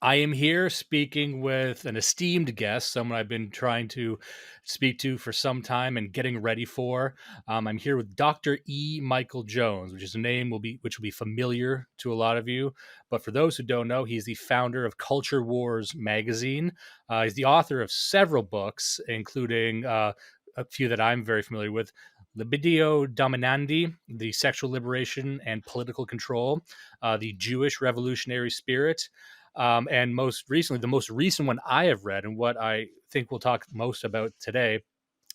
I am here speaking with an esteemed guest, someone I've been trying to speak to for some time and getting ready for. I'm here with Dr. E. Michael Jones, which is a name which will be familiar to a lot of you. But for those who don't know, he's the founder of Culture Wars magazine. He's the author of several books, including a few that I'm very familiar with. Libido Dominandi, The Sexual Liberation and Political Control, The Jewish Revolutionary Spirit, and most recently, the most recent one I have read, and what I think we'll talk most about today,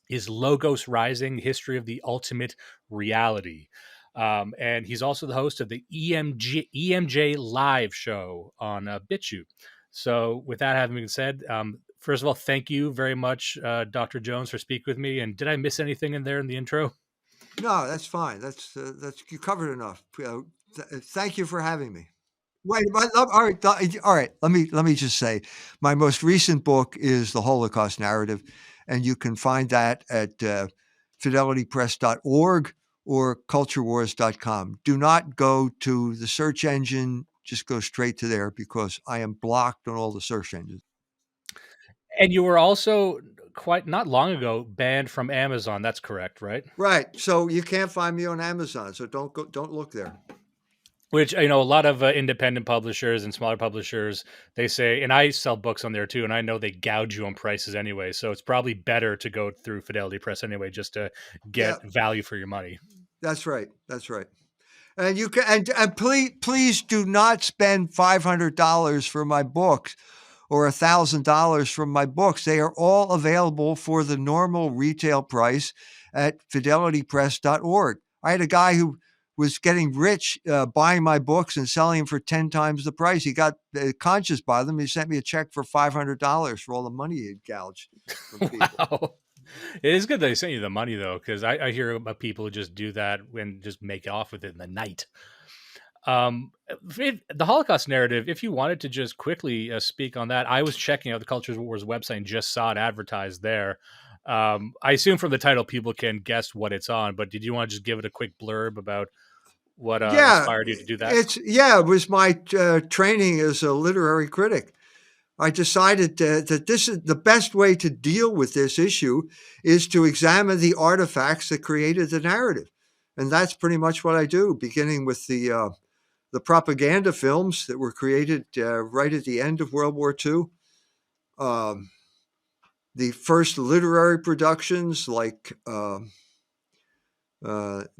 is Logos Rising: History of the Ultimate Reality. And he's also the host of the EMJ Live show on BitChute. So, with that having been said, first of all, thank you very much, Dr. Jones, for speaking with me. And did I miss anything in there in the intro? No, that's fine. That's you covered enough. Thank you for having me. Wait, all right. Let me just say, my most recent book is the Holocaust narrative, and you can find that at fidelitypress.org or culturewars.com. Do not go to the search engine. Just go straight to there because I am blocked on all the search engines. And you were also quite not long ago banned from Amazon. That's correct, right? Right. So you can't find me on Amazon. So don't look there. Which, you know, a lot of independent publishers and smaller publishers, they say, and I sell books on there too, and I know they gouge you on prices anyway. So it's probably better to go through Fidelity Press anyway, just to Yeah, get value for your money. that's right. That's right. And you can and please do not spend $500 for my books or $1,000 from my books. They are all available for the normal retail price at fidelitypress.org. I had a guy who was getting rich buying my books and selling them for 10 times the price. He got conscious by them. He sent me a check for $500 for all the money he'd gouged from people. Wow. It is good they sent you the money though, because I hear about people who just do that and just make off with it in the night. The Holocaust narrative, if you wanted to just quickly speak on that, I was checking out the Culture Wars website and just saw it advertised there. I assume from the title people can guess what it's on, but did you want to just give it a quick blurb about what Yeah, inspired you to do that? it was my training as a literary critic. I decided that this is the best way to deal with this issue is to examine the artifacts that created the narrative, and that's pretty much what I do. Beginning with the propaganda films that were created right at the end of World War II, um, the first literary productions like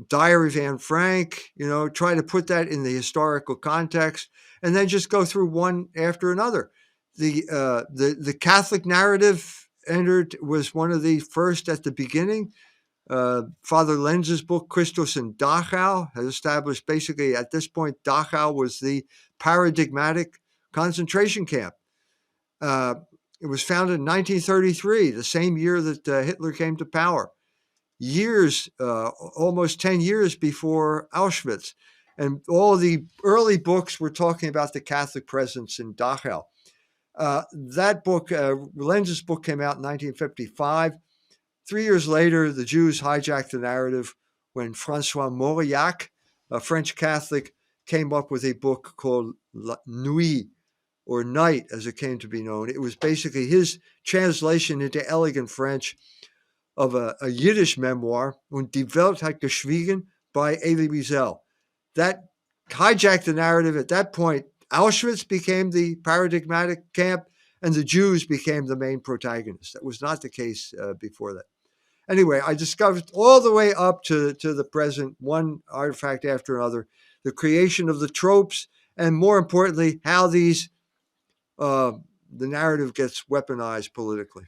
Diary of Anne Frank. Try to put that in the historical context, and then just go through one after another. The Catholic narrative was one of the first at the beginning. Father Lenz's book Christus in Dachau has established basically at this point Dachau was the paradigmatic concentration camp. It was founded in 1933, the same year that Hitler came to power. Almost 10 years before Auschwitz. And all the early books were talking about the Catholic presence in Dachau. That book, Lenz's book, came out in 1955. 3 years later, the Jews hijacked the narrative when Francois Mauriac, a French Catholic, came up with a book called La Nuit, or Night, as it came to be known. It was basically his translation into elegant French of a Yiddish memoir, Und die Welt hat geschwiegen, by Elie Wiesel. That hijacked the narrative. At that point, Auschwitz became the paradigmatic camp, and the Jews became the main protagonists. That was not the case before that. Anyway, I discovered all the way up to the present, one artifact after another, the creation of the tropes, and more importantly, how the narrative gets weaponized politically.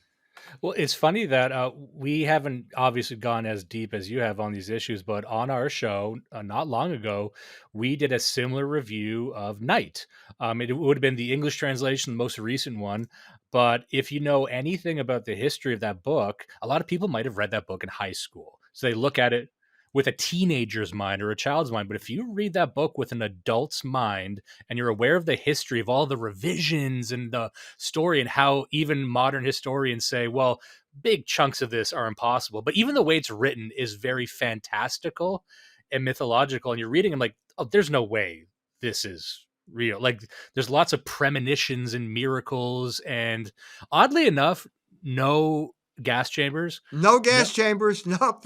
Well, it's funny that we haven't obviously gone as deep as you have on these issues, but on our show not long ago, we did a similar review of Night. It would have been the English translation, the most recent one. But if you know anything about the history of that book, a lot of people might have read that book in high school. So they look at it with a teenager's mind or a child's mind. But if you read that book with an adult's mind and you're aware of the history of all the revisions and the story and how even modern historians say, well, big chunks of this are impossible. But even the way it's written is very fantastical and mythological. And you're reading them like, oh, there's no way this is real. Like there's lots of premonitions and miracles, and oddly enough, no gas chambers. No No, gas chambers. No,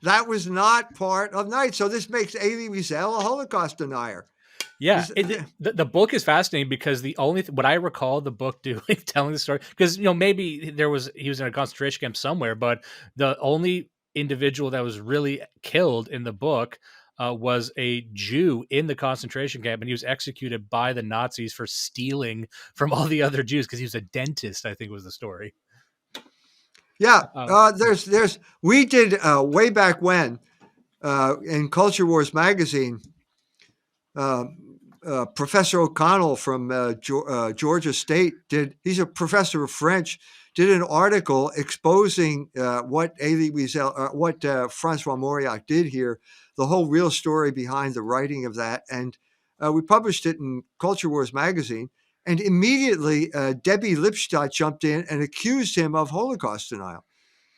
that was not part of Night. So this makes Elie Wiesel a Holocaust denier. yeah, He's, the book is fascinating because the only what I recall the book doing, telling the story, because maybe he was in a concentration camp somewhere, but the only individual that was really killed in the book was a Jew in the concentration camp, and he was executed by the Nazis for stealing from all the other Jews because he was a dentist. I think was the story. yeah. Um, We did way back when in Culture Wars magazine. Uh, Professor O'Connell from Georgia State he's a professor of French, did an article exposing what Elie Wiesel, what Francois Mauriac did here, the whole real story behind the writing of that. And we published it in Culture Wars magazine. And immediately Debbie Lipstadt jumped in and accused him of Holocaust denial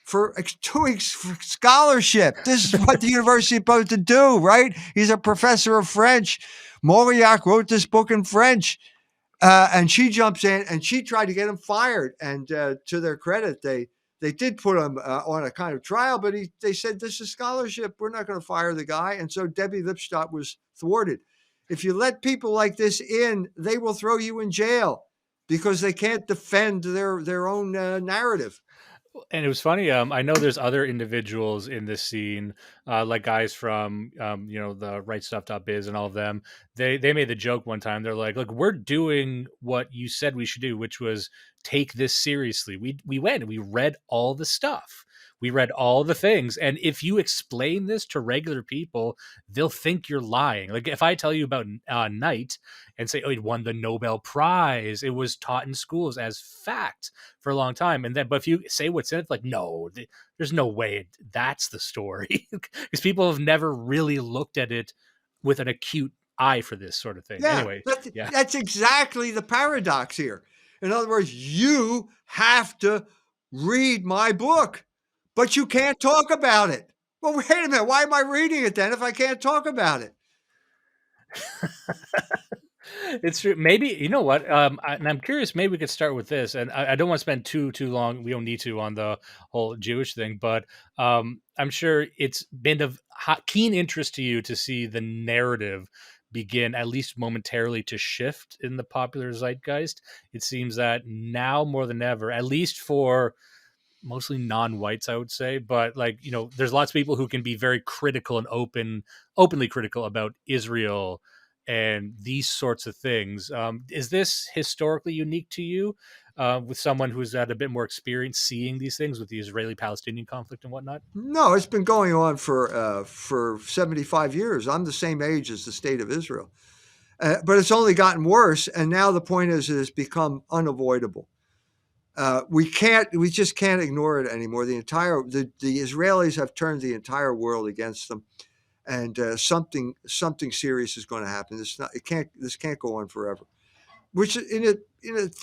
for 2 weeks for scholarship. This is what the university is supposed to do, right? He's a professor of French. Mauriac wrote this book in French. And she jumps in and she tried to get him fired. And to their credit, they did put him on a kind of trial, but they said, this is scholarship. We're not going to fire the guy. And so Debbie Lipstadt was thwarted. If you let people like this in, they will throw you in jail because they can't defend their own narrative. and it was funny. I know there's other individuals in this scene, like guys from the Right Stuff.biz and all of them. They made the joke one time. They're like, "Look, we're doing what you said we should do, which was take this seriously. We went and we read all the stuff. We read all the things, and if you explain this to regular people, they'll think you're lying. Like if I tell you about Knight and say, oh, it won the Nobel Prize, it was taught in schools as fact for a long time, and then but if you say what's in it, like no, there's no way that's the story because people have never really looked at it with an acute eye for this sort of thing. Yeah, Anyway, yeah. that's exactly the paradox here. In other words, you have to read my book, but you can't talk about it. Well, wait a minute. Why am I reading it then if I can't talk about it? It's true. Maybe you know what, and I'm curious. Maybe we could start with this, and I don't want to spend too long. We don't need to on the whole Jewish thing, but I'm sure it's been of keen interest to you to see the narrative begin, at least momentarily, to shift in the popular zeitgeist. It seems that now more than ever, at least for mostly non-whites, I would say, but like there's lots of people who can be very critical and openly critical about Israel and these sorts of things. Is this historically unique to you, with someone who's had a bit more experience seeing these things with the Israeli-Palestinian conflict and whatnot? No, it's been going on for 75 years. I'm the same age as the state of Israel, but it's only gotten worse. And now the point is, it has become unavoidable. We just can't ignore it anymore. The Israelis have turned the entire world against them, and something serious is going to happen. This can't go on forever. Which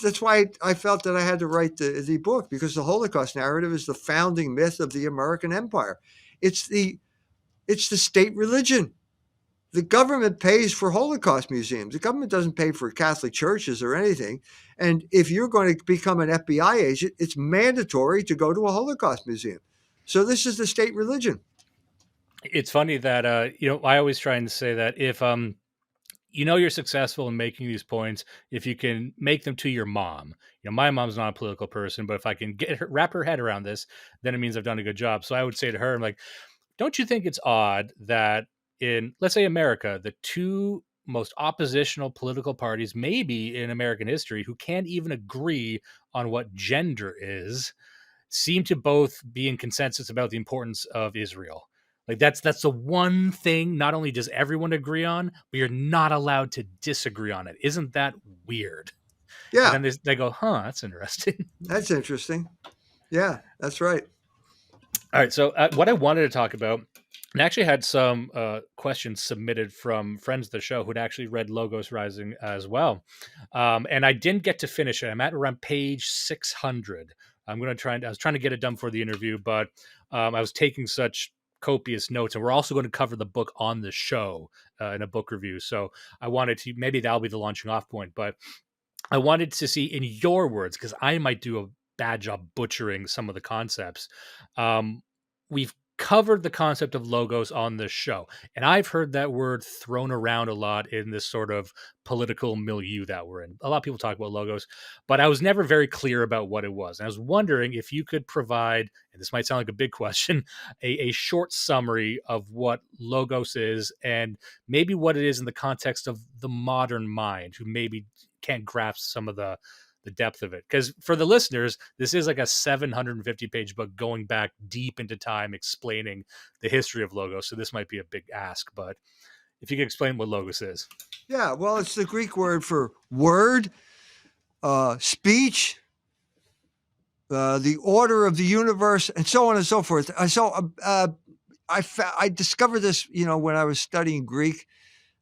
that's why I felt that I had to write the book, because the Holocaust narrative is the founding myth of the American empire. It's the state religion. The government pays for Holocaust museums. The government doesn't pay for Catholic churches or anything. And if you're going to become an FBI agent, it's mandatory to go to a Holocaust museum. So this is the state religion. It's funny that I always try and say that if you're successful in making these points if you can make them to your mom. My mom's not a political person, but if I can wrap her head around this, then it means I've done a good job. So I would say to her, I'm like, don't you think it's odd that in, let's say, America, the two most oppositional political parties maybe in American history, who can't even agree on what gender is, seem to both be in consensus about the importance of Israel? Like that's the one thing not only does everyone agree on, but you're not allowed to disagree on it. Isn't that weird? And Yeah, then they go, huh, that's interesting. that's interesting. Yeah, that's right. All right. So what I wanted to talk about, and I actually had some questions submitted from friends of the show who'd actually read Logos Rising as well. And I didn't get to finish it. I'm at around page 600. I was trying to get it done for the interview, but I was taking such copious notes, and we're also going to cover the book on the show in a book review. So I wanted to, maybe that'll be the launching off point, but I wanted to see in your words, because I might do a bad job butchering some of the concepts. We've covered the concept of logos on this show, and I've heard that word thrown around a lot in this sort of political milieu that we're in. A lot of people talk about logos, but I was never very clear about what it was. And I was wondering if you could provide, and this might sound like a big question, a short summary of what logos is and maybe what it is in the context of the modern mind who maybe can't grasp some of the depth of it. Because for the listeners, this is like a 750 page book going back deep into time, explaining the history of logos. So this might be a big ask, but if you could explain what logos is. Yeah, well, it's the Greek word for word, speech, the order of the universe, and so on and so forth. I discovered this, when I was studying Greek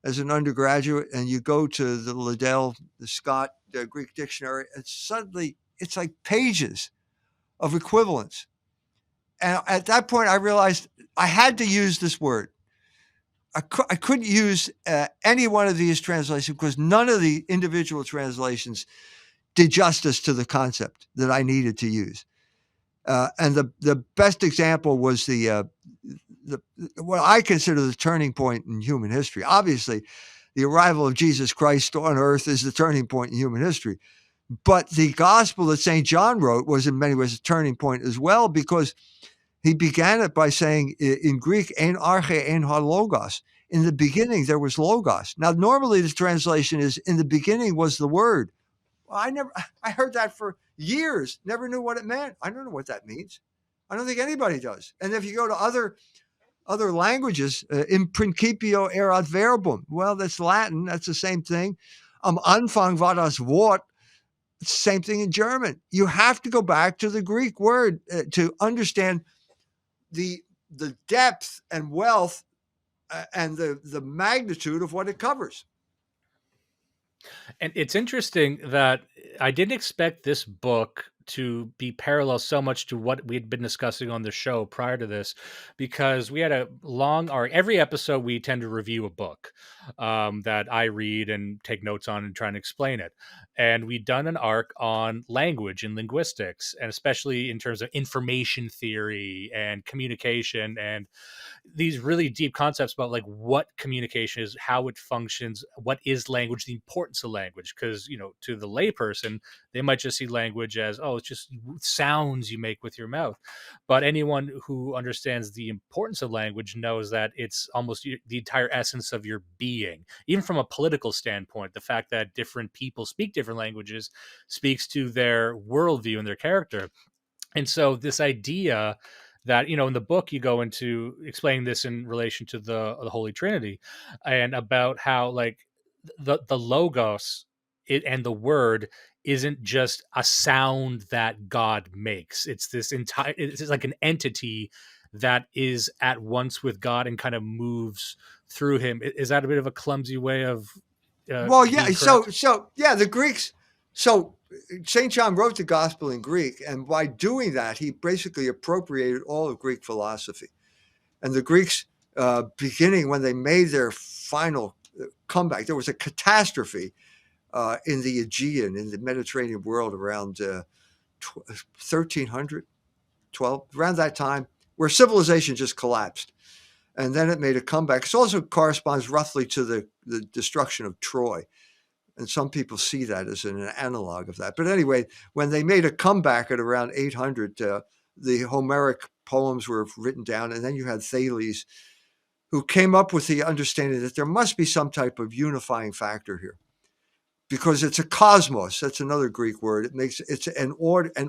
as an undergraduate, and you go to the Liddell, the Scott Greek dictionary, and suddenly it's like pages of equivalents. And at that point, I realized I had to use this word. I couldn't use any one of these translations because none of the individual translations did justice to the concept that I needed to use. And the best example was the what I consider the turning point in human history. Obviously, the arrival of Jesus Christ on earth is the turning point in human history. But the gospel that St. John wrote was in many ways a turning point as well, because he began it by saying in Greek, "En arche en ha logos." In the beginning, there was logos. Now, normally the translation is "in the beginning was the word." Well, I heard that for years, never knew what it meant. I don't know what that means. I don't think anybody does. And if you go to other languages, in principio erat verbum. Well, that's Latin. That's the same thing. Am Anfang war das Wort. It's the same thing in German. You have to go back to the Greek word to understand the depth and wealth and the magnitude of what it covers. And it's interesting that I didn't expect this book to be parallel so much to what we had been discussing on the show prior to this, because we had a long arc. Every episode, we tend to review a book that I read and take notes on and try and explain it. And we'd done an arc on language and linguistics, and especially in terms of information theory and communication and these really deep concepts about like what communication is, how it functions, what is language, the importance of language. Because, to the layperson, they might just see language as, oh, it's just sounds you make with your mouth. But anyone who understands the importance of language knows that it's almost the entire essence of your being. Even from a political standpoint, the fact that different people speak different languages speaks to their worldview and their character. And so this idea that, in the book you go into explaining this in relation to the Holy Trinity, and about how like the logos and the word isn't just a sound that God makes. It's this entire, it's like an entity that is at once with God and kind of moves through him. Is that a bit of a clumsy way of Well, yeah. being So, correct? yeah, the Greeks. So Saint John wrote the gospel in Greek, and by doing that, he basically appropriated all of Greek philosophy. And the Greeks, beginning when they made their final comeback, there was a catastrophe in the Aegean, in the Mediterranean world around 1300, around that time, where civilization just collapsed. And then it made a comeback. It also corresponds roughly to the destruction of Troy. And some people see that as an analog of that. But anyway, when they made a comeback at around 800, the Homeric poems were written down. And then you had Thales, who came up with the understanding that there must be some type of unifying factor here, because it's a cosmos. That's another Greek word. It's an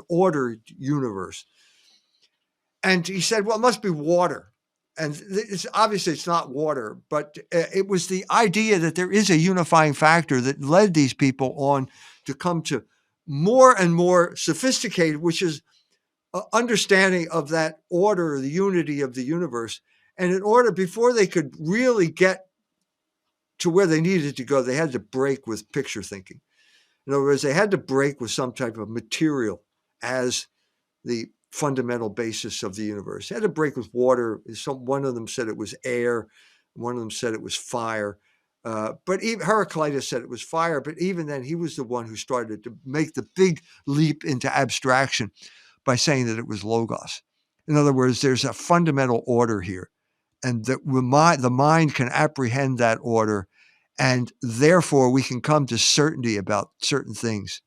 ordered universe. And he said, well, it must be water. And it's obviously it's not water, but it was the idea that there is a unifying factor that led these people on to come to more and more sophisticated, which is understanding of that order, the unity of the universe. And in order, before they could really get to where they needed to go, they had to break with picture thinking. In other words, they had to break with some type of material as the fundamental basis of the universe. He had to break with water. One of them said it was air. One of them said it was fire. But even Heraclitus said it was fire. But even then, he was the one who started to make the big leap into abstraction by saying that it was logos. In other words, there's a fundamental order here, and that the mind can apprehend that order, and therefore we can come to certainty about certain things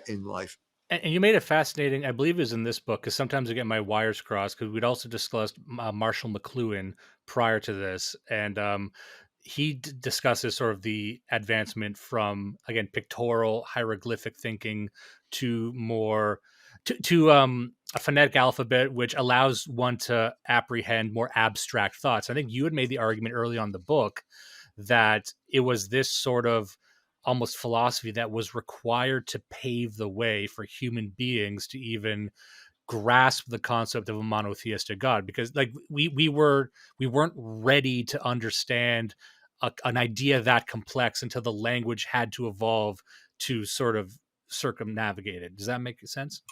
in life. And you made it fascinating. I believe it was in this book because sometimes I get my wires crossed because we'd also discussed Marshall McLuhan prior to this, and he discusses sort of the advancement from again pictorial hieroglyphic thinking to more to a phonetic alphabet, which allows one to apprehend more abstract thoughts. I think you had made the argument early on in the book that it was this sort of almost philosophy that was required to pave the way for human beings to even grasp the concept of a monotheistic God, because like we weren't ready to understand an idea that complex until the language had to evolve to sort of circumnavigate it. Does that make sense?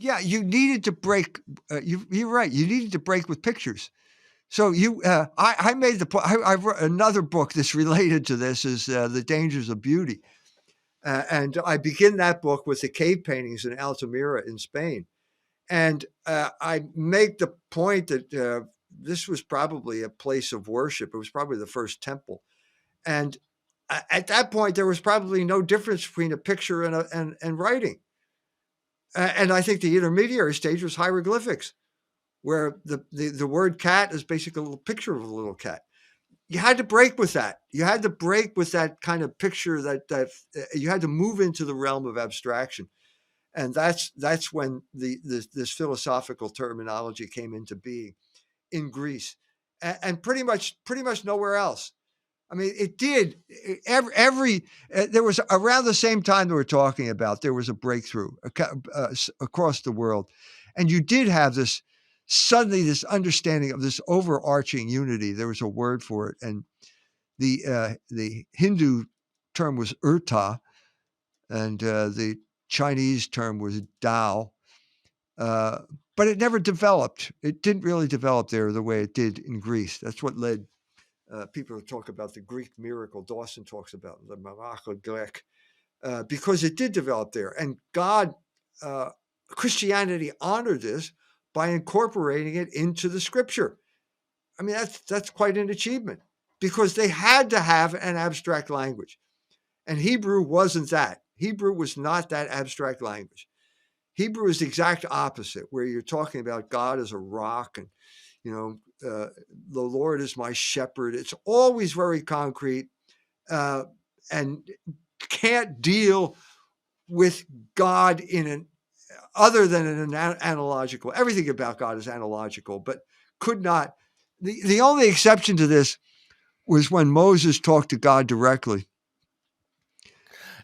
Yeah, you needed to break. You're right. You needed to break with pictures. So I made the point. I wrote another book that's related to this is The Dangers of Beauty. And I begin that book with the cave paintings in Altamira in Spain. And I make the point that this was probably a place of worship. It was probably the first temple. And at that point, there was probably no difference between a picture and writing. And I think the intermediary stage was hieroglyphics, where the word cat is basically a little picture of a little cat. You had to break with that. You had to break with that kind of picture that you had to move into the realm of abstraction. And that's when this philosophical terminology came into being in Greece, and pretty much nowhere else. I mean, it did. Every there was around the same time that we're talking about, there was a breakthrough across the world, and you did have this suddenly this understanding of this overarching unity. There was a word for it, and the Hindu term was urta, and the Chinese term was Dao. Uh, but it never developed. It didn't really develop there the way it did in Greece. That's what led people to talk about the Greek miracle. Dawson talks about the miracle Grec, because it did develop there. And uh, Christianity honored this by incorporating it into the scripture. I mean, that's quite an achievement, because they had to have an abstract language. And Hebrew wasn't that. Hebrew was not that abstract language. Hebrew is the exact opposite, where you're talking about God as a rock and, the Lord is my shepherd. It's always very concrete, and can't deal with God other than in an analogical. Everything about God is analogical, but could not. The only exception to this was when Moses talked to God directly.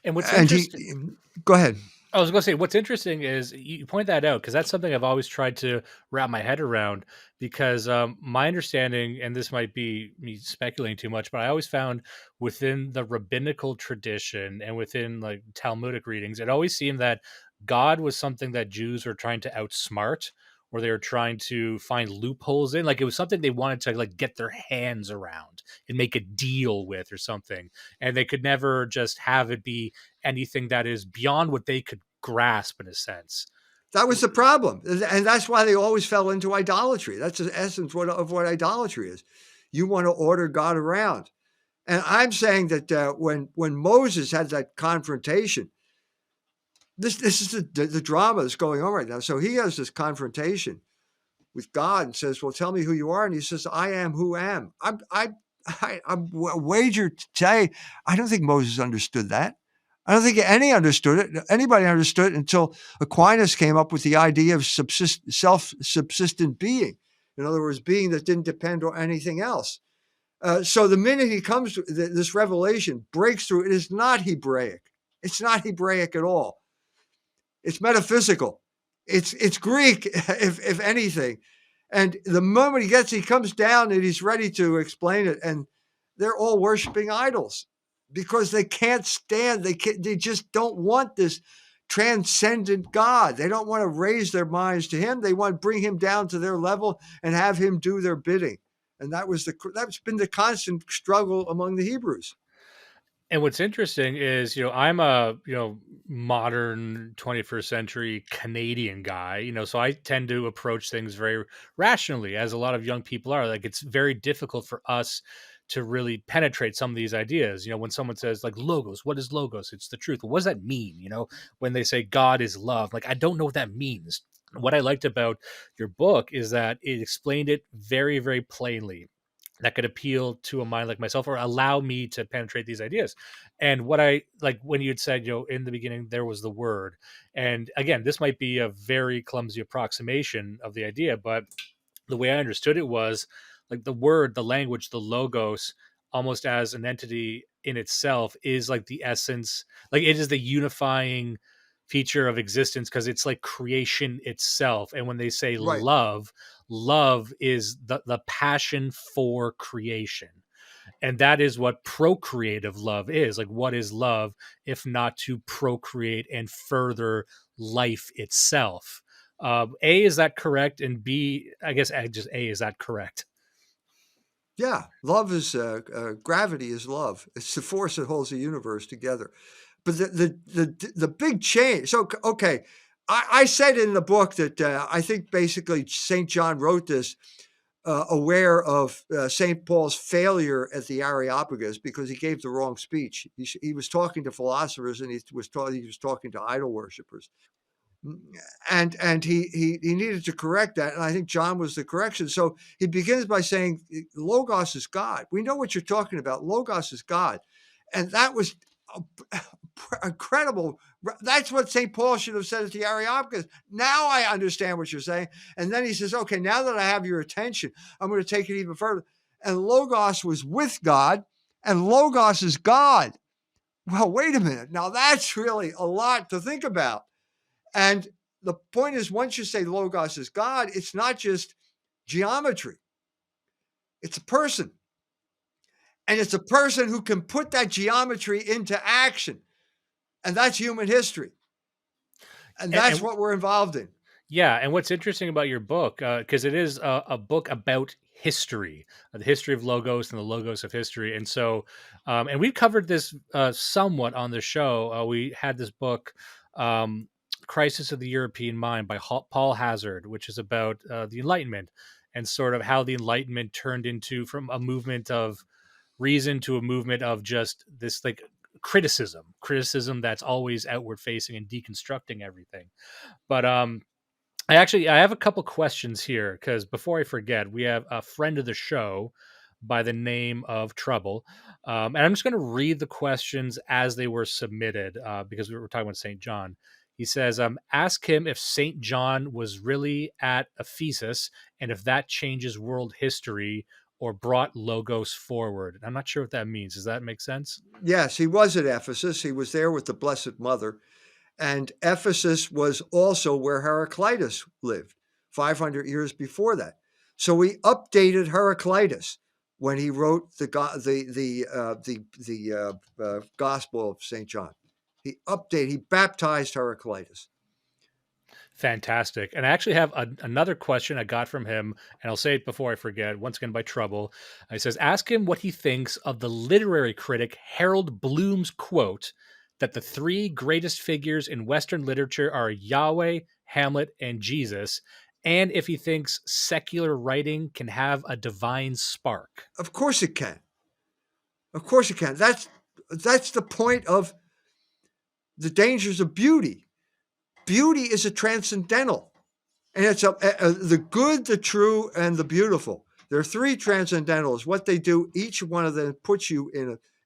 And what's And interesting, go ahead. I was going to say, what's interesting is you point that out because that's something I've always tried to wrap my head around. Because my understanding, and this might be me speculating too much, but I always found within the rabbinical tradition and within like Talmudic readings, it always seemed that God was something that Jews were trying to outsmart, or they were trying to find loopholes in. Like it was something they wanted to like get their hands around and make a deal with, or something, and they could never just have it be anything that is beyond what they could grasp in a sense. That was the problem. And that's why they always fell into idolatry. That's the essence of what idolatry is. You want to order God around. And I'm saying that when Moses had that confrontation, this is the drama that's going on right now. So he has this confrontation with God and says, well, tell me who you are. And he says, I am who am. I'm wager to say, I don't think Moses understood that. I don't think anybody understood it until Aquinas came up with the idea of self-subsistent being. In other words, being that didn't depend on anything else. So the minute he comes to this revelation, breaks through, it is not Hebraic. It's not Hebraic at all. It's metaphysical. It's Greek, if anything. And the moment he comes down and he's ready to explain it, and they're all worshiping idols because they can't stand. They just don't want this transcendent God. They don't want to raise their minds to him. They want to bring him down to their level and have him do their bidding. And that's been the constant struggle among the Hebrews. And what's interesting is, I'm a, modern 21st century Canadian guy, so I tend to approach things very rationally, as a lot of young people are. Like, it's very difficult for us to really penetrate some of these ideas. When someone says, like, logos, what is logos? It's the truth. What does that mean? When they say God is love, like, I don't know what that means. What I liked about your book is that it explained it very, very plainly, that could appeal to a mind like myself, or allow me to penetrate these ideas. And what I like, when you had said, in the beginning there was the word, and again, this might be a very clumsy approximation of the idea, but the way I understood it was like the word, the language, the logos, almost as an entity in itself, is like the essence, like it is the unifying feature of existence, because it's like creation itself. And when they say Right. love, love is the passion for creation. And that is what procreative love is. Like, what is love if not to procreate and further life itself? A, is that correct? And B, I guess just A, is that correct? Yeah. Love is gravity is love. It's the force that holds the universe together. But the big change. So okay, I said in the book that I think basically Saint John wrote this aware of St. Paul's failure at the Areopagus because he gave the wrong speech. He was talking to philosophers and he was talking to idol worshippers. And he needed to correct that, and I think John was the correction. So he begins by saying, "Logos is God. We know what you're talking about. Logos is God," and that was incredible. That's what St. Paul should have said at the Areopagus. Now I understand what you're saying. And then he says, "Okay, now that I have your attention, I'm going to take it even further." And Logos was with God, and Logos is God. Well, wait a minute. Now that's really a lot to think about. And the point is, once you say Logos is God, it's not just geometry, it's a person. And it's a person who can put that geometry into action. And that's human history. And that's And what we're involved in. yeah, and what's interesting about your book, because it is a book about history, the history of logos and the logos of history, and so, and we've covered this somewhat on the show. We had this book, um, "Crisis of the European Mind" by Paul Hazard, which is about the Enlightenment, and sort of how the Enlightenment turned into, from a movement of reason to a movement of just this, like, criticism that's always outward facing and deconstructing everything. But I have a couple questions here, because before I forget, we have a friend of the show by the name of Trouble, and I'm just going to read the questions as they were submitted, because we were talking about Saint John. He says, "Ask him if Saint John was really at Ephesus, and if that changes world history or brought logos forward." I'm not sure what that means. Does that make sense? Yes, he was at Ephesus. He was there with the Blessed Mother. And Ephesus was also where Heraclitus lived 500 years before that. So we updated Heraclitus when he wrote the Gospel of St. John. He baptized Heraclitus. Fantastic. And I actually have another question I got from him, and I'll say it before I forget, once again by Trouble. He says, "Ask him what he thinks of the literary critic Harold Bloom's quote that the three greatest figures in Western literature are Yahweh, Hamlet, and Jesus, and if he thinks secular writing can have a divine spark." Of course it can. Of course it can. That's the point of the dangers of beauty. Beauty is a transcendental, and it's the good, the true, and the beautiful. There are three transcendentals. What they do, each one of them puts you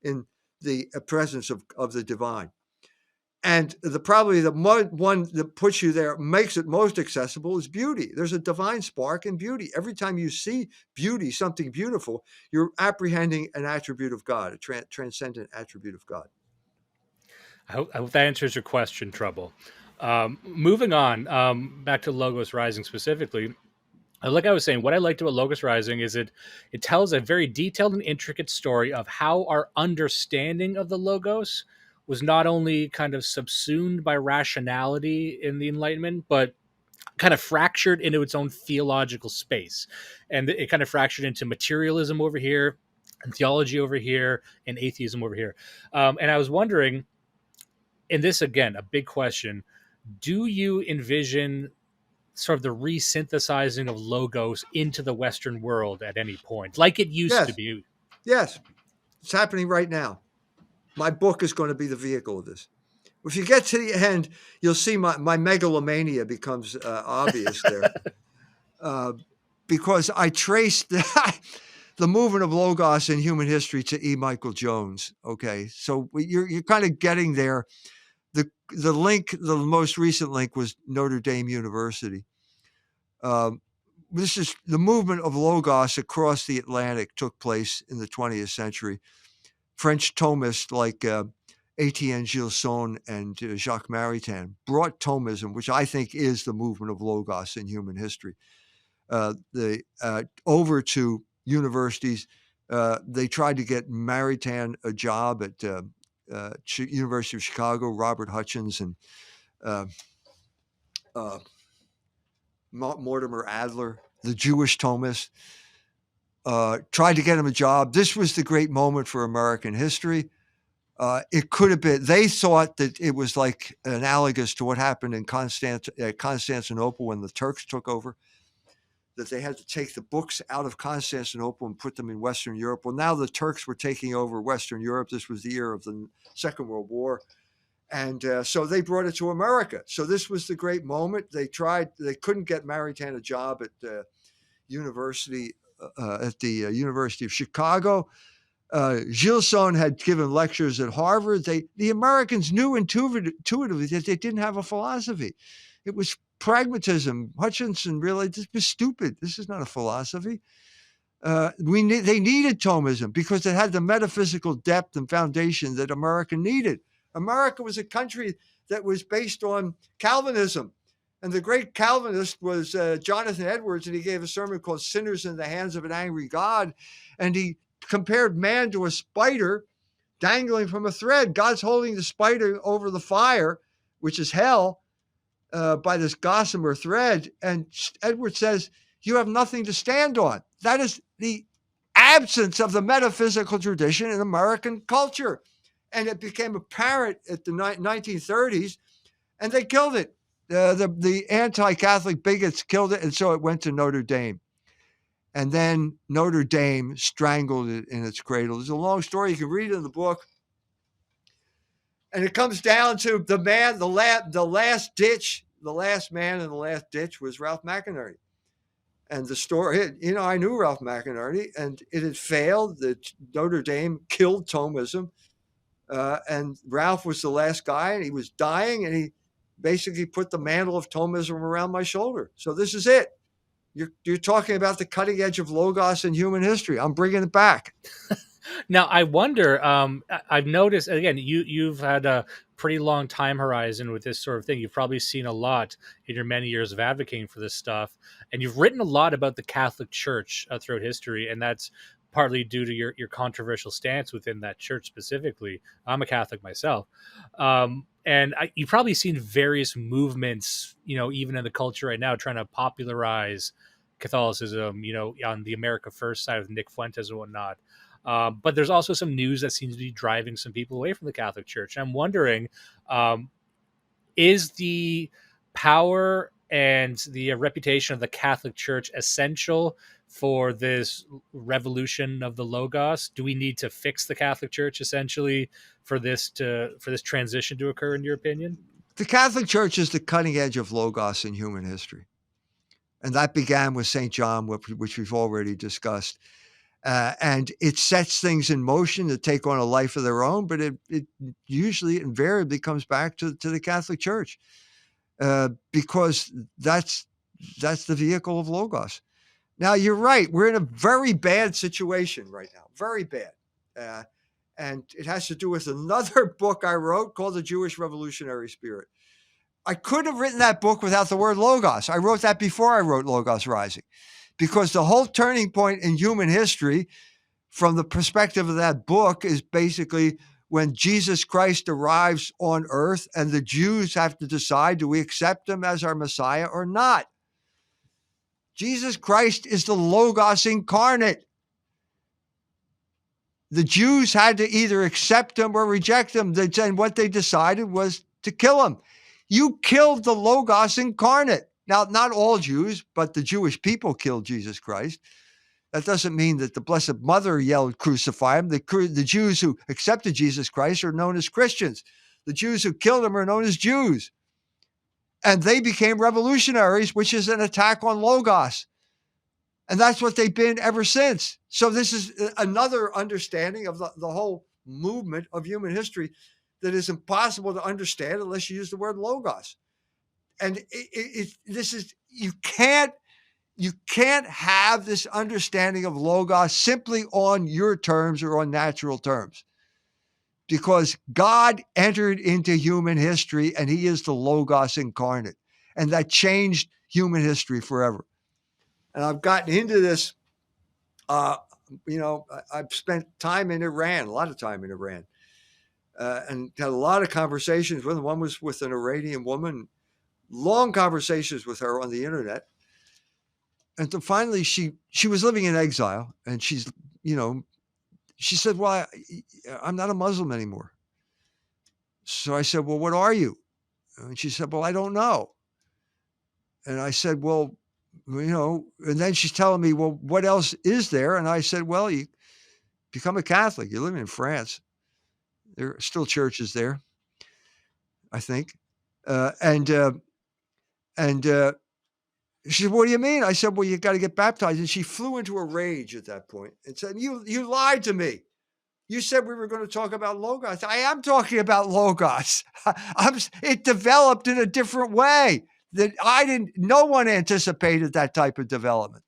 in the presence of the divine. And probably the one that puts you there, makes it most accessible, is beauty. There's a divine spark in beauty. Every time you see beauty, something beautiful, you're apprehending an attribute of God, a transcendent attribute of God. I hope that answers your question, Trouble. Moving on, back to Logos Rising specifically. Like I was saying, what I liked about Logos Rising is it tells a very detailed and intricate story of how our understanding of the Logos was not only kind of subsumed by rationality in the Enlightenment, but kind of fractured into its own theological space. And it kind of fractured into materialism over here, and theology over here, and atheism over here. And I was wondering, and this again, a big question, do you envision sort of the resynthesizing of logos into the Western world at any point, like it used to Yes, be? yes, it's happening right now. My book is going to be the vehicle of this. If you get to the end, you'll see my megalomania becomes obvious there. Uh, because I traced the movement of logos in human history to E. Michael Jones. Okay, so you're kind of getting there. The link, the most recent link, was Notre Dame University. This is the movement of logos across the Atlantic took place in the 20th century. French Thomists like Etienne Gilson and Jacques Maritain brought Thomism, which I think is the movement of logos in human history, over to universities. They tried to get Maritain a job at University of Chicago, Robert Hutchins and uh, uh, Mortimer Adler, the Jewish Thomist, tried to get him a job. This was the great moment for American history. It could have been, they thought that it was like analogous to what happened in Constantinople when the Turks took over, that they had to take the books out of Constantinople and put them in Western Europe. Well, now the Turks were taking over Western Europe. This was the year of the Second World War. And so they brought it to America. So this was the great moment. They couldn't get Maritain a job at the University of Chicago. Gilson had given lectures at Harvard. The Americans knew intuitively that they didn't have a philosophy. It was pragmatism. Hutchinson realized this was stupid. This is not a philosophy. They needed Thomism because it had the metaphysical depth and foundation that America needed. America was a country that was based on Calvinism. And the great Calvinist was Jonathan Edwards, and he gave a sermon called Sinners in the Hands of an Angry God. And he compared man to a spider dangling from a thread. God's holding the spider over the fire, which is hell, by this gossamer thread. And Edwards says, you have nothing to stand on. That is the absence of the metaphysical tradition in American culture. And it became apparent at the 1930s, and they killed it. The anti-Catholic bigots killed it, and so it went to Notre Dame. And then Notre Dame strangled it in its cradle. There's a long story. You can read it in the book. And it comes down to the last ditch. The last man in the last ditch was Ralph McInerney. And the story, I knew Ralph McInerney, and it had failed. Notre Dame killed Thomism. And Ralph was the last guy, and he was dying, and he basically put the mantle of Thomism around my shoulder. So this is it. You're talking about the cutting edge of logos in human history. I'm bringing it back. Now, I wonder, I've noticed, again, you've had a pretty long time horizon with this sort of thing. You've probably seen a lot in your many years of advocating for this stuff. And you've written a lot about the Catholic Church throughout history. And that's partly due to your controversial stance within that church specifically. I'm a Catholic myself. And you've probably seen various movements, even in the culture right now, trying to popularize Catholicism, on the America First side with Nick Fuentes and whatnot. But there's also some news that seems to be driving some people away from the Catholic Church. And I'm wondering, is the power and the reputation of the Catholic Church essential for this revolution of the Logos? Do we need to fix the Catholic Church essentially for this transition to occur, in your opinion? The Catholic Church is the cutting edge of Logos in human history. And that began with St. John, which we've already discussed. And it sets things in motion to take on a life of their own, but it usually invariably comes back to the Catholic Church because that's the vehicle of Logos. Now, you're right. We're in a very bad situation right now, very bad. And it has to do with another book I wrote called The Jewish Revolutionary Spirit. I couldn't have written that book without the word Logos. I wrote that before I wrote Logos Rising, because the whole turning point in human history from the perspective of that book is basically when Jesus Christ arrives on earth and the Jews have to decide, do we accept him as our Messiah or not? Jesus Christ is the Logos incarnate. The Jews had to either accept him or reject him. And what they decided was to kill him. You killed the Logos incarnate. Now, not all Jews, but the Jewish people killed Jesus Christ. That doesn't mean that the Blessed Mother yelled, crucify him. The Jews who accepted Jesus Christ are known as Christians. The Jews who killed him are known as Jews. And they became revolutionaries, which is an attack on Logos. And that's what they've been ever since. So this is another understanding of the whole movement of human history that is impossible to understand unless you use the word Logos. And you can't have this understanding of Logos simply on your terms or on natural terms, because God entered into human history and he is the Logos incarnate, and that changed human history forever. And I've gotten into this, I've spent time in Iran, a lot of time in Iran, and had a lot of conversations with them. One was with an Iranian woman, long conversations with her on the internet. And so finally she was living in exile, and she said, well, I'm not a Muslim anymore. So I said, well, what are you? And she said, well, I don't know. And I said, well, and then she's telling me, well, what else is there? And I said, well, you become a Catholic. You're living in France. There are still churches there, I think. And she said, what do you mean? I said, well, you got to get baptized. And she flew into a rage at that point and said, you lied to me. You said we were going to talk about Logos. I am talking about Logos. It developed in a different way that no one anticipated that type of development.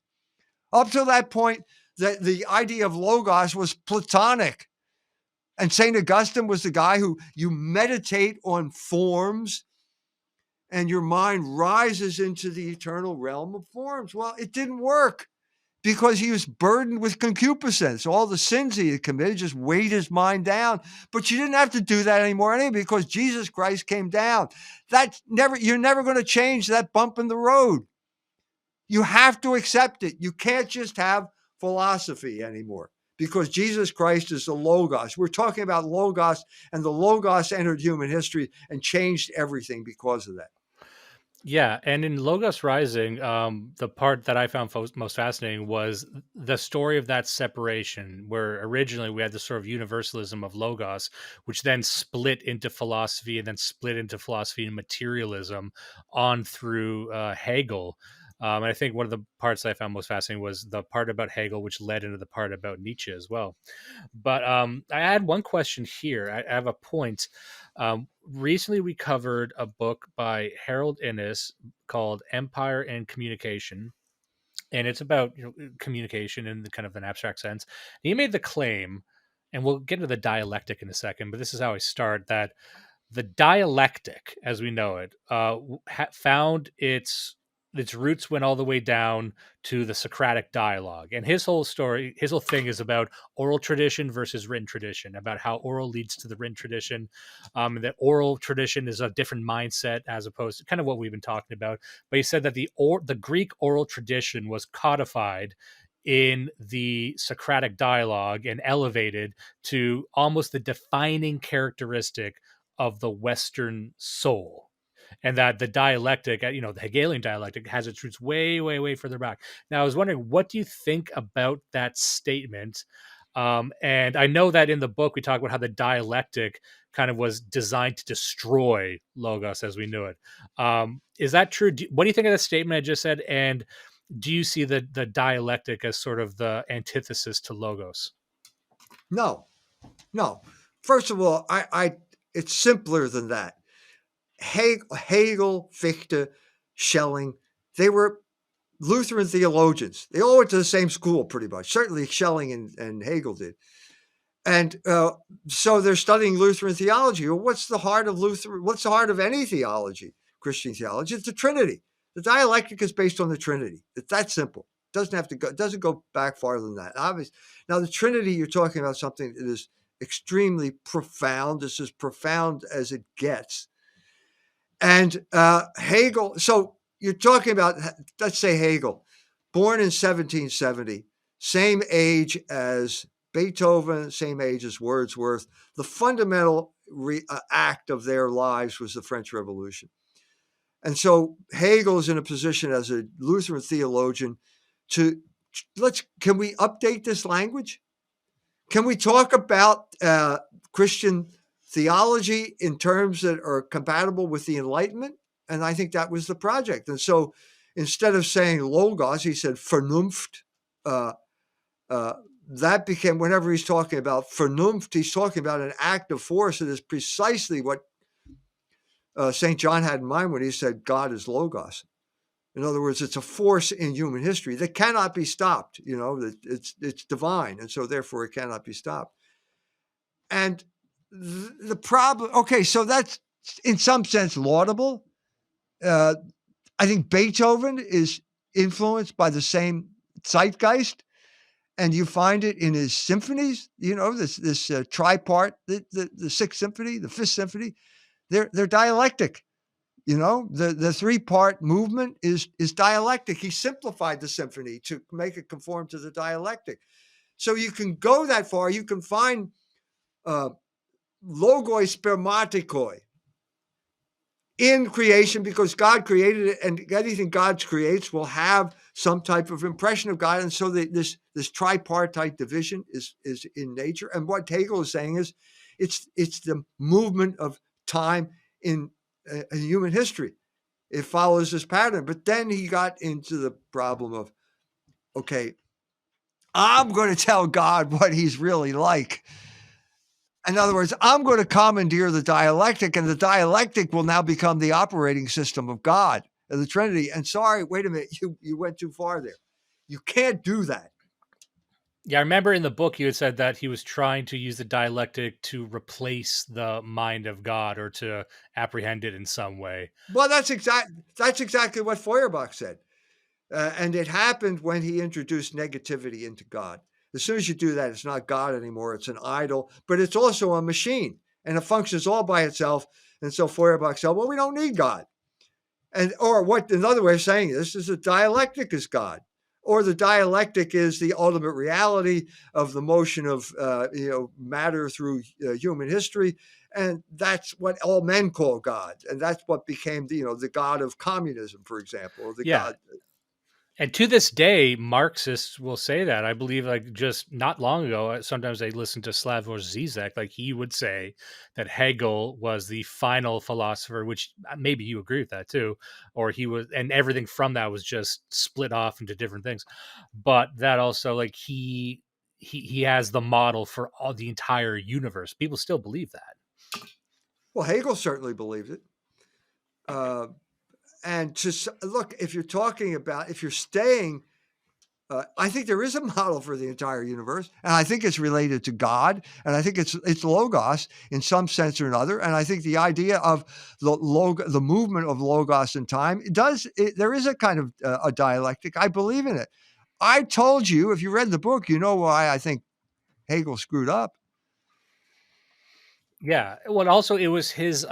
Up to that point, the idea of Logos was Platonic. And St. Augustine was the guy who you meditate on forms and your mind rises into the eternal realm of forms. Well, it didn't work because he was burdened with concupiscence. All the sins he had committed just weighed his mind down. But you didn't have to do that anymore anyway, because Jesus Christ came down. You're never going to change that bump in the road. You have to accept it. You can't just have philosophy anymore, because Jesus Christ is the Logos. We're talking about Logos, and the Logos entered human history and changed everything because of that. Yeah, and in Logos Rising, the part that I found most fascinating was the story of that separation, where originally we had this sort of universalism of Logos, which then split into philosophy and then split into philosophy and materialism on through Hegel. And I think one of the parts that I found most fascinating was the part about Hegel, which led into the part about Nietzsche as well. But I had one question here. I have a point. Recently, we covered a book by Harold Innis called Empire and Communication. And it's about communication in kind of an abstract sense. He made the claim, and we'll get into the dialectic in a second, but this is how I start, that the dialectic, as we know it, found its roots went all the way down to the Socratic dialogue. And his whole thing is about oral tradition versus written tradition, about how oral leads to the written tradition. That oral tradition is a different mindset as opposed to kind of what we've been talking about. But he said that the Greek oral tradition was codified in the Socratic dialogue and elevated to almost the defining characteristic of the Western soul. And that the dialectic, the Hegelian dialectic, has its roots way, way, way further back. Now, I was wondering, what do you think about that statement? And I know that in the book, we talk about how the dialectic kind of was designed to destroy Logos as we knew it. Is that true? What do you think of that statement I just said? And do you see the dialectic as sort of the antithesis to Logos? No. First of all, it's simpler than that. Hegel, Fichte, Schelling, they were Lutheran theologians. They all went to the same school pretty much. Certainly Schelling and Hegel did. And so they're studying Lutheran theology. Well, what's the heart of Luther? What's the heart of any theology, Christian theology? It's the Trinity. The dialectic is based on the Trinity. It's that simple. It doesn't go back farther than that. Obviously. Now, the Trinity, you're talking about something that extremely profound. It's as profound as it gets. And Hegel, so you're talking about, let's say Hegel, born in 1770, same age as Beethoven, same age as Wordsworth. The fundamental act of their lives was the French Revolution. And so Hegel is in a position as a Lutheran theologian to can we update this language? Can we talk about Christian theology in terms that are compatible with the Enlightenment? And I think that was the project. And so instead of saying logos, he said Vernunft. Uh, that became, whenever he's talking about Vernunft, he's talking about an act of force that is precisely what St. John had in mind when he said God is logos. In other words, it's a force in human history that cannot be stopped. You know, it's divine, and so therefore it cannot be stopped. And the problem, okay, so that's in some sense laudable. I think Beethoven is influenced by the same zeitgeist, and you find it in his symphonies. You know, this tripart, the Sixth Symphony, the Fifth Symphony. They're dialectic. You know, the three-part movement is dialectic. He simplified the symphony to make it conform to the dialectic. So you can go that far. You can find logoi spermatikoi in creation because God created it, and anything God creates will have some type of impression of God. And so this tripartite division is in nature. And what Hegel is saying is it's the movement of time in human history. It follows this pattern. But then he got into the problem of, okay, I'm going to tell God what he's really like. In other words, I'm going to commandeer the dialectic, and the dialectic will now become the operating system of God and the Trinity. And sorry, wait a minute, you went too far there. You can't do that. Yeah, I remember in the book you had said that he was trying to use the dialectic to replace the mind of God or to apprehend it in some way. Well, that's exactly what Feuerbach said. And it happened when he introduced negativity into God. As soon as you do that, it's not God anymore. It's an idol, but it's also a machine, and it functions all by itself. And so Feuerbach said, well, we don't need God. Or what another way of saying this is the dialectic is God, or the dialectic is the ultimate reality of the motion of matter through human history. And that's what all men call God. And that's what became the God of communism, for example, or the Yeah. God. And to this day, Marxists will say that. I believe, like, just not long ago, sometimes they listen to Slavoj Zizek, like he would say that Hegel was the final philosopher, which maybe you agree with that too, or he was, and everything from that was just split off into different things. But that also, like, he has the model for all the entire universe. People still believe that. Well, Hegel certainly believed it. And to look, if you're staying, I think there is a model for the entire universe, and I think it's related to God, and I think it's logos in some sense or another. And I think the idea of the movement of logos in time there is a kind of a dialectic. I believe in it. I told you, if you read the book, you know why I think Hegel screwed up. Yeah. Well, also it was his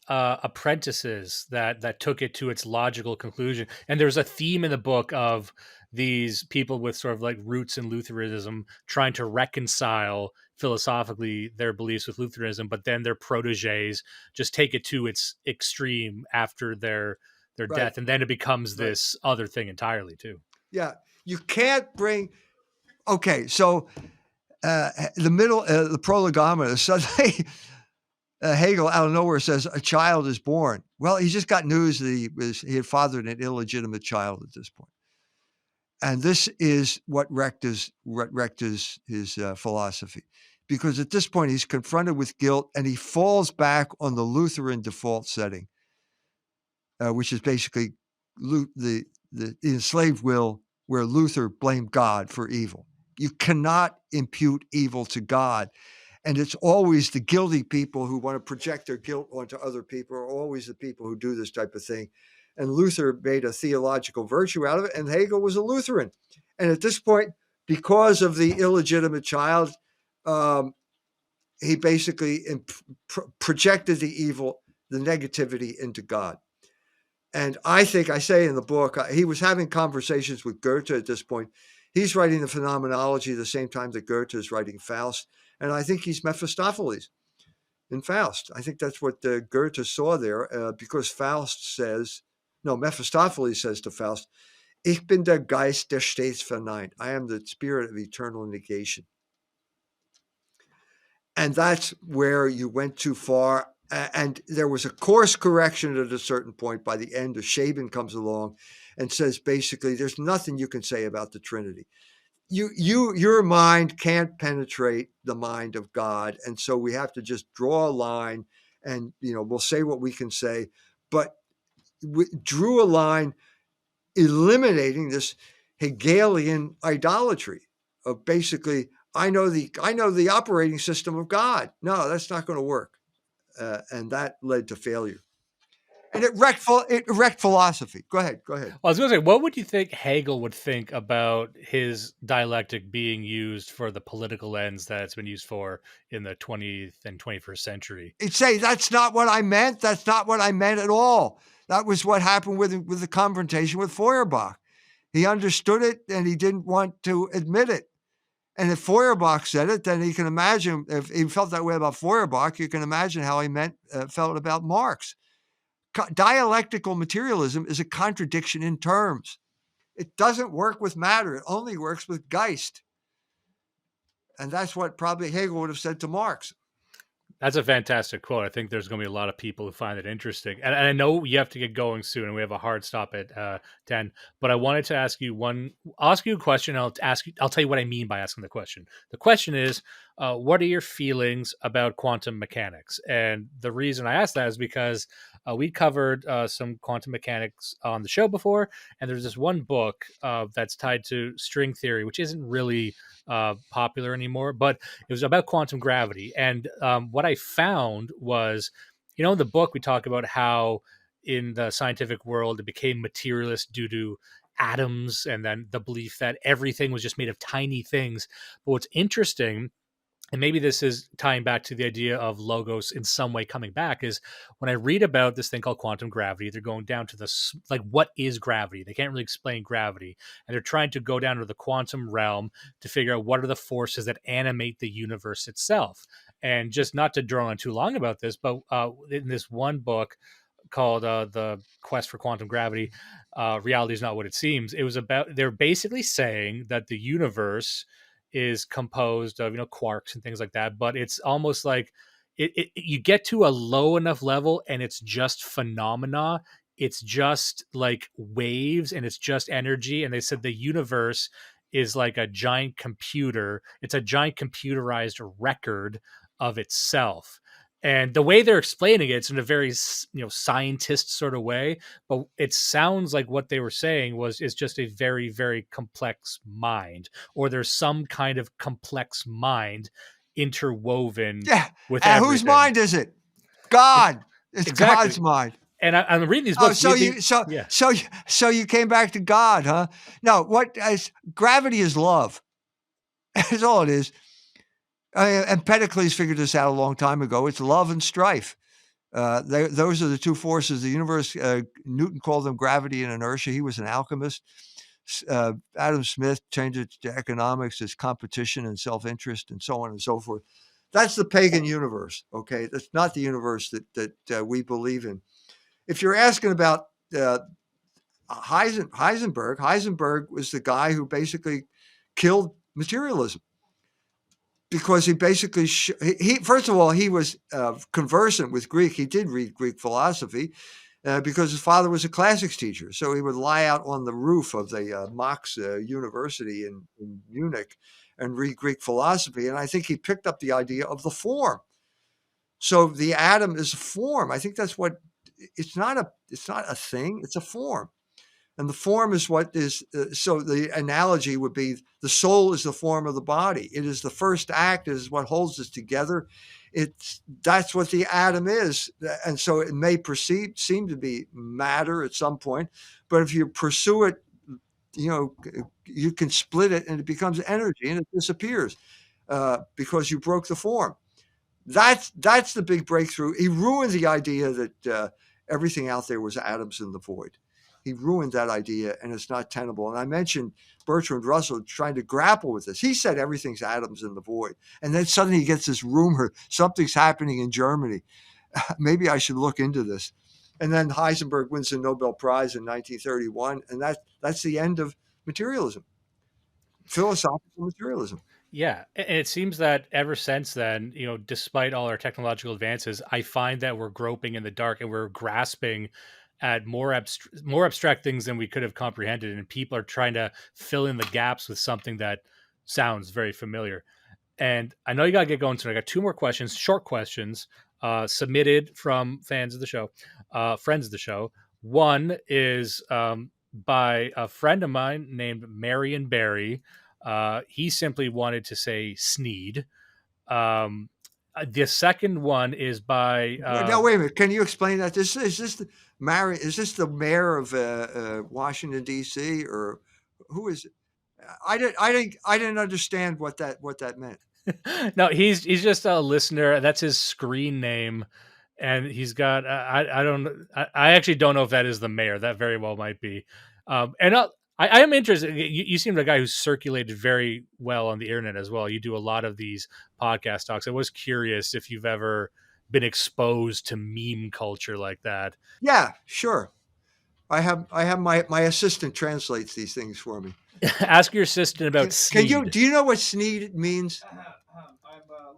apprentices that took it to its logical conclusion. And there's a theme in the book of these people with sort of like roots in Lutheranism trying to reconcile philosophically their beliefs with Lutheranism, but then their proteges just take it to its extreme after their Right. death, and then it becomes Right. this other thing entirely too. Yeah. You can't bring. Okay, so the prolegomena, suddenly Hegel out of nowhere says a child is born. Well, he just got news that he had fathered an illegitimate child at this point. And this is what wrecked his philosophy. Because at this point, he's confronted with guilt and he falls back on the Lutheran default setting, which is basically the enslaved will where Luther blamed God for evil. You cannot impute evil to God. And it's always the guilty people who want to project their guilt onto other people are always the people who do this type of thing. And Luther made a theological virtue out of it, and Hegel was a Lutheran. And at this point, because of the illegitimate child, he basically projected the evil, the negativity into God. And I think I say in the book, he was having conversations with Goethe at this point. He's writing the Phenomenology at the same time that Goethe is writing Faust. And I think he's Mephistopheles in Faust. I think that's what Goethe saw there, because Faust says, no, Mephistopheles says to Faust, Ich bin der Geist, der stets verneint. I am the spirit of eternal negation. And that's where you went too far. And there was a course correction at a certain point. By the end, Shaban comes along and says, basically, there's nothing you can say about the Trinity. Your mind can't penetrate the mind of God, and so we have to just draw a line, and we'll say what we can say, but we drew a line eliminating this Hegelian idolatry of basically I know the operating system of God. No, that's not going to work, and that led to failure. And it wrecked philosophy. Go ahead. Well, I was going to say, what would you think Hegel would think about his dialectic being used for the political ends that it's been used for in the 20th and 21st century? He'd say, that's not what I meant. That's not what I meant at all. That was what happened with the confrontation with Feuerbach. He understood it and he didn't want to admit it. And if Feuerbach said it, then he can imagine, if he felt that way about Feuerbach, you can imagine how he felt about Marx. Dialectical materialism is a contradiction in terms. It doesn't work with matter. It only works with Geist. And that's what probably Hegel would have said to Marx. That's a fantastic quote. I think there's going to be a lot of people who find it interesting. And I know you have to get going soon, and we have a hard stop at 10. But I wanted to ask you a question. I'll tell you what I mean by asking the question. The question is, what are your feelings about quantum mechanics? And the reason I asked that is because we covered some quantum mechanics on the show before, and there's this one book that's tied to string theory, which isn't really popular anymore, but it was about quantum gravity. And what I found was, in the book we talk about how in the scientific world it became materialist due to atoms, and then the belief that everything was just made of tiny things. But what's interesting, and maybe this is tying back to the idea of logos in some way coming back, is when I read about this thing called quantum gravity, they're going down to what is gravity? They can't really explain gravity. And they're trying to go down to the quantum realm to figure out what are the forces that animate the universe itself. And just not to drone on too long about this, but in this one book called The Quest for Quantum Gravity, Reality is Not What It Seems, it was about, they're basically saying that the universe is composed of quarks and things like that, but it's almost like you get to a low enough level and it's just phenomena, it's just like waves, and it's just energy. And they said the universe is like a giant computer. It's a giant computerized record of itself. And the way they're explaining it's in a very scientist sort of way, but it sounds like what they were saying is just a very, very complex mind, or there's some kind of complex mind interwoven with everything. Whose mind is it? God. It's exactly. God's mind. And I'm reading these books. So you came back to God, huh? No, gravity is love. That's all it is. Empedocles figured this out a long time ago. It's love and strife. Those are the two forces of the universe. Newton called them gravity and inertia. He was an alchemist. Adam Smith changed it to economics as competition and self-interest and so on and so forth. That's the pagan universe, okay? That's not the universe that we believe in. If you're asking about Heisenberg was the guy who basically killed materialism. Because he basically, first of all, he was conversant with Greek. He did read Greek philosophy because his father was a classics teacher. So he would lie out on the roof of the Max University in Munich and read Greek philosophy. And I think he picked up the idea of the form. So the atom is a form. I think that's what, it's not a thing, it's a form. And the form is what is, so the analogy would be the soul is the form of the body. It is the first act, it is what holds us together. That's what the atom is. And so it may seem to be matter at some point, but if you pursue it, you can split it and it becomes energy and it disappears because you broke the form. That's the big breakthrough. He ruined the idea that everything out there was atoms in the void. He ruined that idea, and it's not tenable. And I mentioned Bertrand Russell trying to grapple with this. He said everything's atoms in the void, and then suddenly he gets this rumor something's happening in Germany. Maybe I should look into this. And then Heisenberg wins the Nobel Prize in 1931, and that's the end of materialism, philosophical materialism. Yeah, and it seems that ever since then, despite all our technological advances, I find that we're groping in the dark and we're grasping at more abstract things than we could have comprehended, and people are trying to fill in the gaps with something that sounds very familiar. And I know you got to get going soon. I got two more questions, short questions, submitted from fans of the show, friends of the show. One is by a friend of mine named Marion Barry. He simply wanted to say Sneed. The second one is by Now wait a minute. Can you explain that? Is this the mayor of Washington D.C. or who is it? I didn't understand what that meant. no, he's just a listener. That's his screen name, and he's got I don't I actually don't know if that is the mayor. That very well might be. And I am interested. You seem like a guy who's circulated very well on the internet as well. You do a lot of these podcast talks. I was curious if you've ever been exposed to meme culture like that. Yeah, sure. I have my assistant translates these things for me. Ask your assistant about Can you Sneed. do you know what sneed means? I'm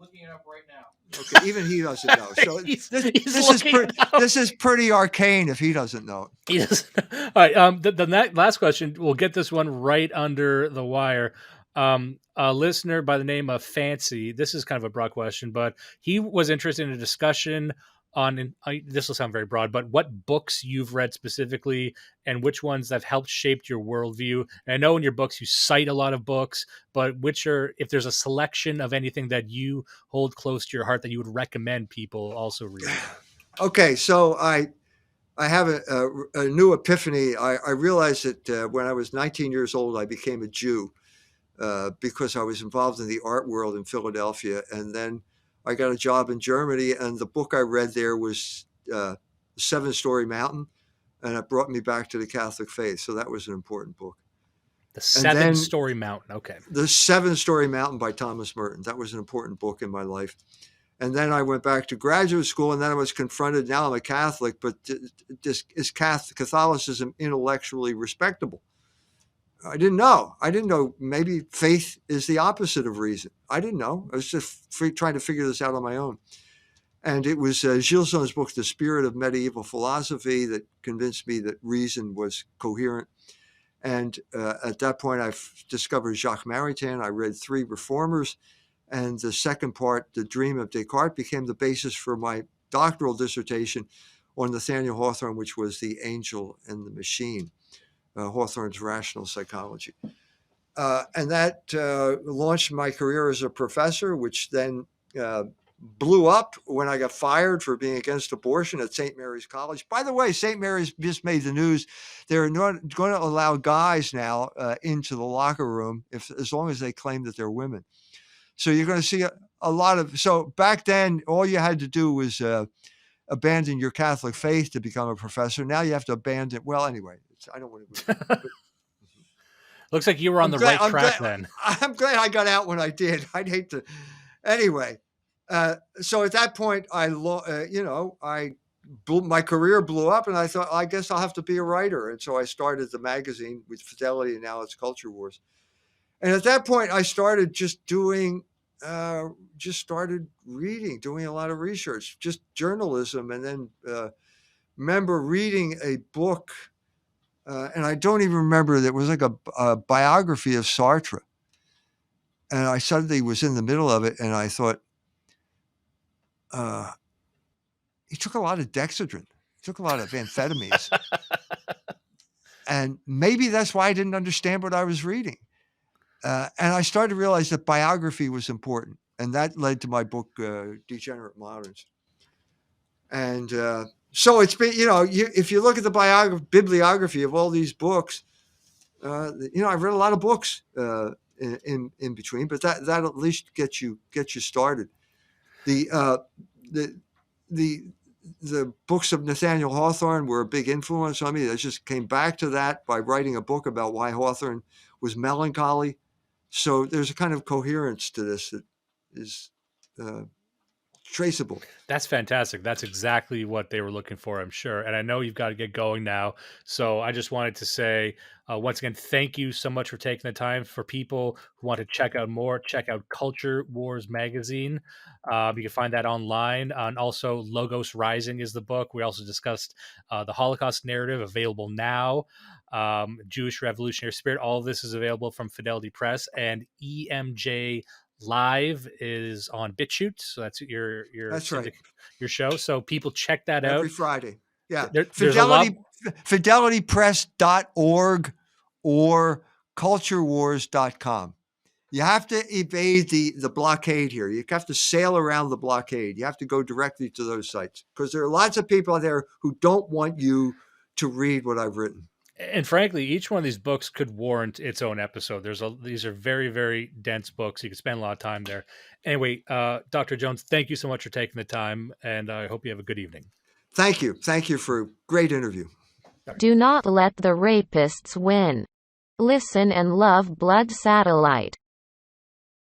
looking it up right now. Okay, even he doesn't know. So this is pretty arcane if he doesn't know it. Yes. All right. The last question. We'll get this one right under the wire. A listener by the name of Fancy. This is kind of a broad question, but he was interested in a discussion on. This will sound very broad, but what books you've read specifically, and which ones have helped shape your worldview. And I know in your books you cite a lot of books, but if there's a selection of anything that you hold close to your heart that you would recommend people also read. Okay, so I have a new epiphany. I realized that when I was 19 years old, I became a Jew because I was involved in the art world in Philadelphia. And then I got a job in Germany, and the book I read there was Seven Story Mountain, and it brought me back to the Catholic faith. So that was an important book. The And then Seven-Story Mountain. Okay. The Seven Story Mountain by Thomas Merton. That was an important book in my life. And then I went back to graduate school, and then I was confronted. Now I'm a Catholic, but is Catholicism intellectually respectable? I didn't know. Maybe faith is the opposite of reason. I didn't know. I was just trying to figure this out on my own. And it was Gilson's book, The Spirit of Medieval Philosophy, that convinced me that reason was coherent. And at that point, I discovered Jacques Maritain. I read Three Reformers. And the second part, The Dream of Descartes, became the basis for my doctoral dissertation on Nathaniel Hawthorne, which was The Angel and the Machine, Hawthorne's rational psychology. And that launched my career as a professor, which then blew up when I got fired for being against abortion at St. Mary's College. By the way, St. Mary's just made the news. They're not going to allow guys now into the locker room as long as they claim that they're women. So you're going to see a lot of. So back then, all you had to do was abandon your Catholic faith to become a professor. Now you have to abandon. Well, anyway, I don't want to. Looks like you were on the right track then. I'm glad I got out when I did. I'd hate to. Anyway, so at that point, my career blew up, and I thought, I guess I'll have to be a writer. And so I started the magazine with Fidelity, and now it's Culture Wars. And at that point, I started started reading, doing a lot of research, just journalism. And then remember reading a book, and I don't even remember, that was like a biography of Sartre. And I suddenly was in the middle of it, and I thought, he took a lot of Dexedrine. He took a lot of amphetamines. And maybe that's why I didn't understand what I was reading. And I started to realize that biography was important. And that led to my book, Degenerate Moderns. And so it's been, if you look at the bibliography of all these books, I've read a lot of books in between, but that at least gets you started. The the the the books of Nathaniel Hawthorne were a big influence on me. I just came back to that by writing a book about why Hawthorne was melancholy. So there's a kind of coherence to this that is uh, traceable. That's fantastic. That's exactly what they were looking for, I'm sure. And I know you've got to get going now. So I just wanted to say, once again, thank you so much for taking the time. For people who want to check out more, check out Culture Wars magazine. You can find that online. And also, Logos Rising is the book. We also discussed the Holocaust narrative, available now. Jewish Revolutionary Spirit. All of this is available from Fidelity Press, and EMJ Live is on BitChute, so that's your That's right. your show. So people check that Every out. Friday. Yeah. There's a lot. Fidelitypress.org or culturewars.com. You have to evade the blockade here. You have to sail around the blockade. You have to go directly to those sites because there are lots of people out there who don't want you to read what I've written. And frankly, each one of these books could warrant its own episode. These are very, very dense books. You could spend a lot of time there. Anyway, Dr. Jones, thank you so much for taking the time, and I hope you have a good evening. Thank you. Thank you for a great interview. Do not let the rapists win. Listen and love Blood Satellite.